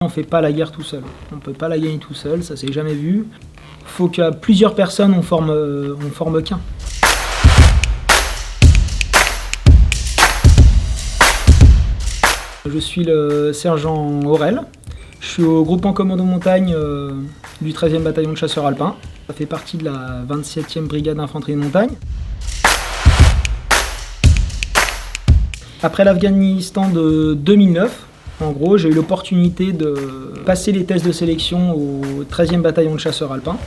On ne fait pas la guerre tout seul. On ne peut pas la gagner tout seul, ça s'est jamais vu. Il faut que plusieurs personnes on forme qu'un. Je suis le sergent Aurel. Je suis au groupement commando montagne du 13e bataillon de chasseurs alpins. Ça fait partie de la 27e brigade d'infanterie de montagne. Après l'Afghanistan de 2009, en gros, j'ai eu l'opportunité de passer les tests de sélection au 13e bataillon de chasseurs alpins.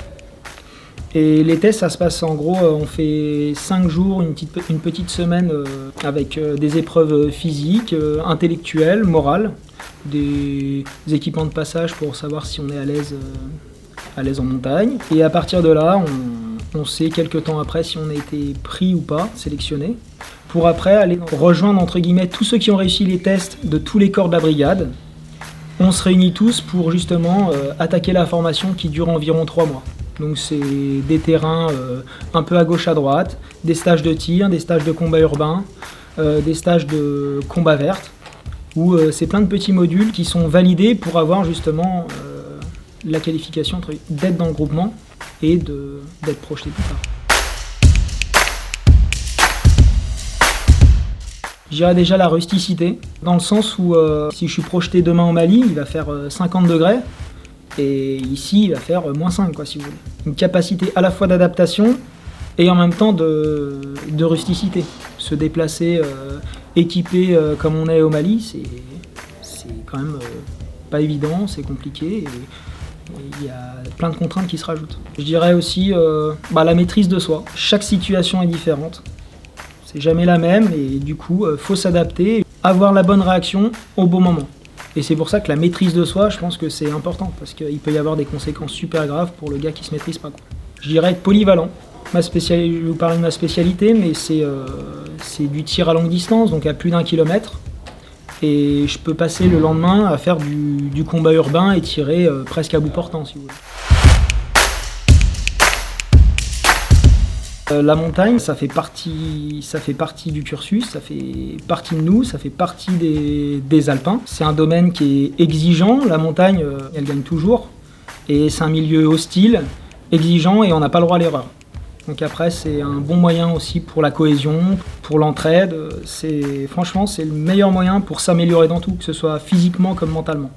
Et les tests, ça se passe en gros, on fait 5 jours, une petite semaine avec des épreuves physiques, intellectuelles, morales, des équipements de passage pour savoir si on est à l'aise en montagne. Et à partir de là, on sait quelques temps après si on a été pris ou pas, sélectionné, pour après aller rejoindre entre guillemets tous ceux qui ont réussi les tests de tous les corps de la brigade. On se réunit tous pour justement attaquer la formation qui dure environ 3 mois. Donc c'est des terrains un peu à gauche à droite, des stages de tir, des stages de combat urbain, des stages de combat verte, où c'est plein de petits modules qui sont validés pour avoir justement la qualification d'être dans le groupement et d'être projeté plus tard. Je dirais déjà la rusticité, dans le sens où si je suis projeté demain au Mali, il va faire 50 degrés, et ici il va faire -5 quoi, si vous voulez. Une capacité à la fois d'adaptation et en même temps de rusticité. Se déplacer équipé comme on est au Mali, c'est quand même pas évident, c'est compliqué, et il y a plein de contraintes qui se rajoutent. Je dirais aussi la maîtrise de soi. Chaque situation est différente. C'est jamais la même et du coup, faut s'adapter, avoir la bonne réaction au bon moment. Et c'est pour ça que la maîtrise de soi, je pense que c'est important, parce qu'il peut y avoir des conséquences super graves pour le gars qui se maîtrise pas, quoi. Je dirais être polyvalent. Je vais vous parler de ma spécialité, mais c'est du tir à longue distance, donc à plus d'1 kilomètre. Et je peux passer le lendemain à faire du combat urbain et tirer presque à bout portant, si vous voulez. La montagne, ça fait partie du cursus, ça fait partie de nous, ça fait partie des alpins. C'est un domaine qui est exigeant, la montagne, elle gagne toujours. Et c'est un milieu hostile, exigeant, et on n'a pas le droit à l'erreur. Donc après, c'est un bon moyen aussi pour la cohésion, pour l'entraide. Franchement, c'est le meilleur moyen pour s'améliorer dans tout, que ce soit physiquement comme mentalement.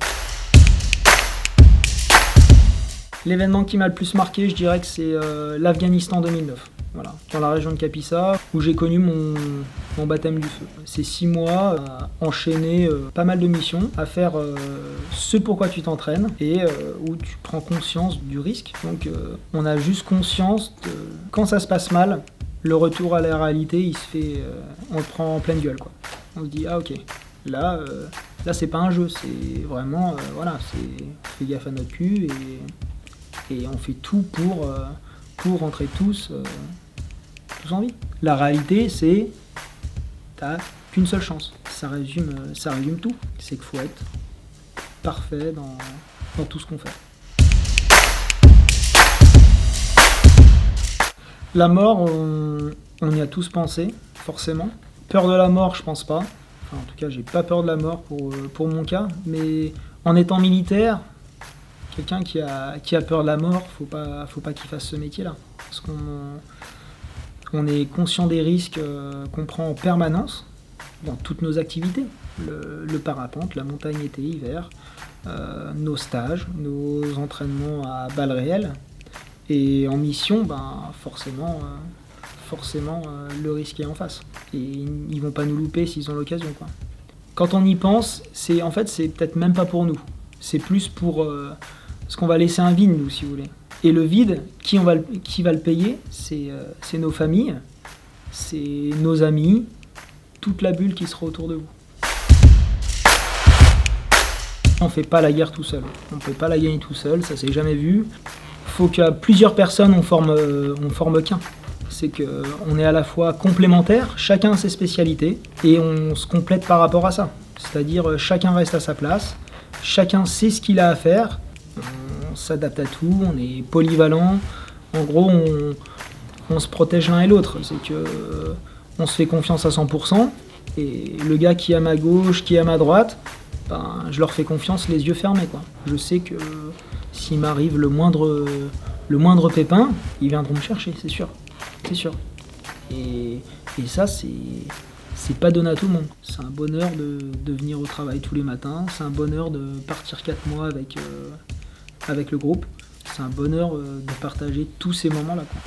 L'événement qui m'a le plus marqué, je dirais que c'est l'Afghanistan 2009. Voilà, dans la région de Kapisa, où j'ai connu mon baptême du feu. C'est 6 mois à enchaîner pas mal de missions, à faire ce pourquoi tu t'entraînes et où tu prends conscience du risque. Donc on a juste conscience de quand ça se passe mal, le retour à la réalité, il se fait, on le prend en pleine gueule, quoi. On se dit ah ok, là c'est pas un jeu, c'est vraiment on fait gaffe à notre cul et on fait tout pour rentrer tous en vie. La réalité, c'est t'as qu'une seule chance. Ça résume tout. C'est qu'il faut être parfait dans tout ce qu'on fait. La mort, on y a tous pensé, forcément. Peur de la mort, je pense pas. Enfin, en tout cas, j'ai pas peur de la mort pour mon cas. Mais en étant militaire, quelqu'un qui a peur de la mort, faut pas qu'il fasse ce métier-là. Parce qu'on est conscient des risques qu'on prend en permanence dans toutes nos activités. Le parapente, la montagne été, hiver, nos stages, nos entraînements à balles réelles. Et en mission, forcément, le risque est en face. Et ils vont pas nous louper s'ils ont l'occasion, quoi. Quand on y pense, c'est peut-être même pas pour nous. C'est plus pour ce qu'on va laisser un vide, nous, si vous voulez. Et le vide, qui va le payer, c'est nos familles, c'est nos amis, toute la bulle qui sera autour de vous. On ne fait pas la guerre tout seul. On ne peut pas la gagner tout seul, ça s'est jamais vu. Il faut que plusieurs personnes on forme qu'un. C'est qu'on est à la fois complémentaires, chacun a ses spécialités, et on se complète par rapport à ça. C'est-à-dire chacun reste à sa place, chacun sait ce qu'il a à faire. On s'adapte à tout, on est polyvalent. En gros, on se protège l'un et l'autre. C'est que on se fait confiance à 100%. Et le gars qui est à ma gauche, qui est à ma droite, ben, je leur fais confiance les yeux fermés, quoi. Je sais que s'il m'arrive le moindre pépin, ils viendront me chercher, c'est sûr. C'est sûr. Et ça, c'est pas donné à tout le monde. C'est un bonheur de venir au travail tous les matins. C'est un bonheur de partir 4 mois avec le groupe. C'est un bonheur de partager tous ces moments-là, quoi.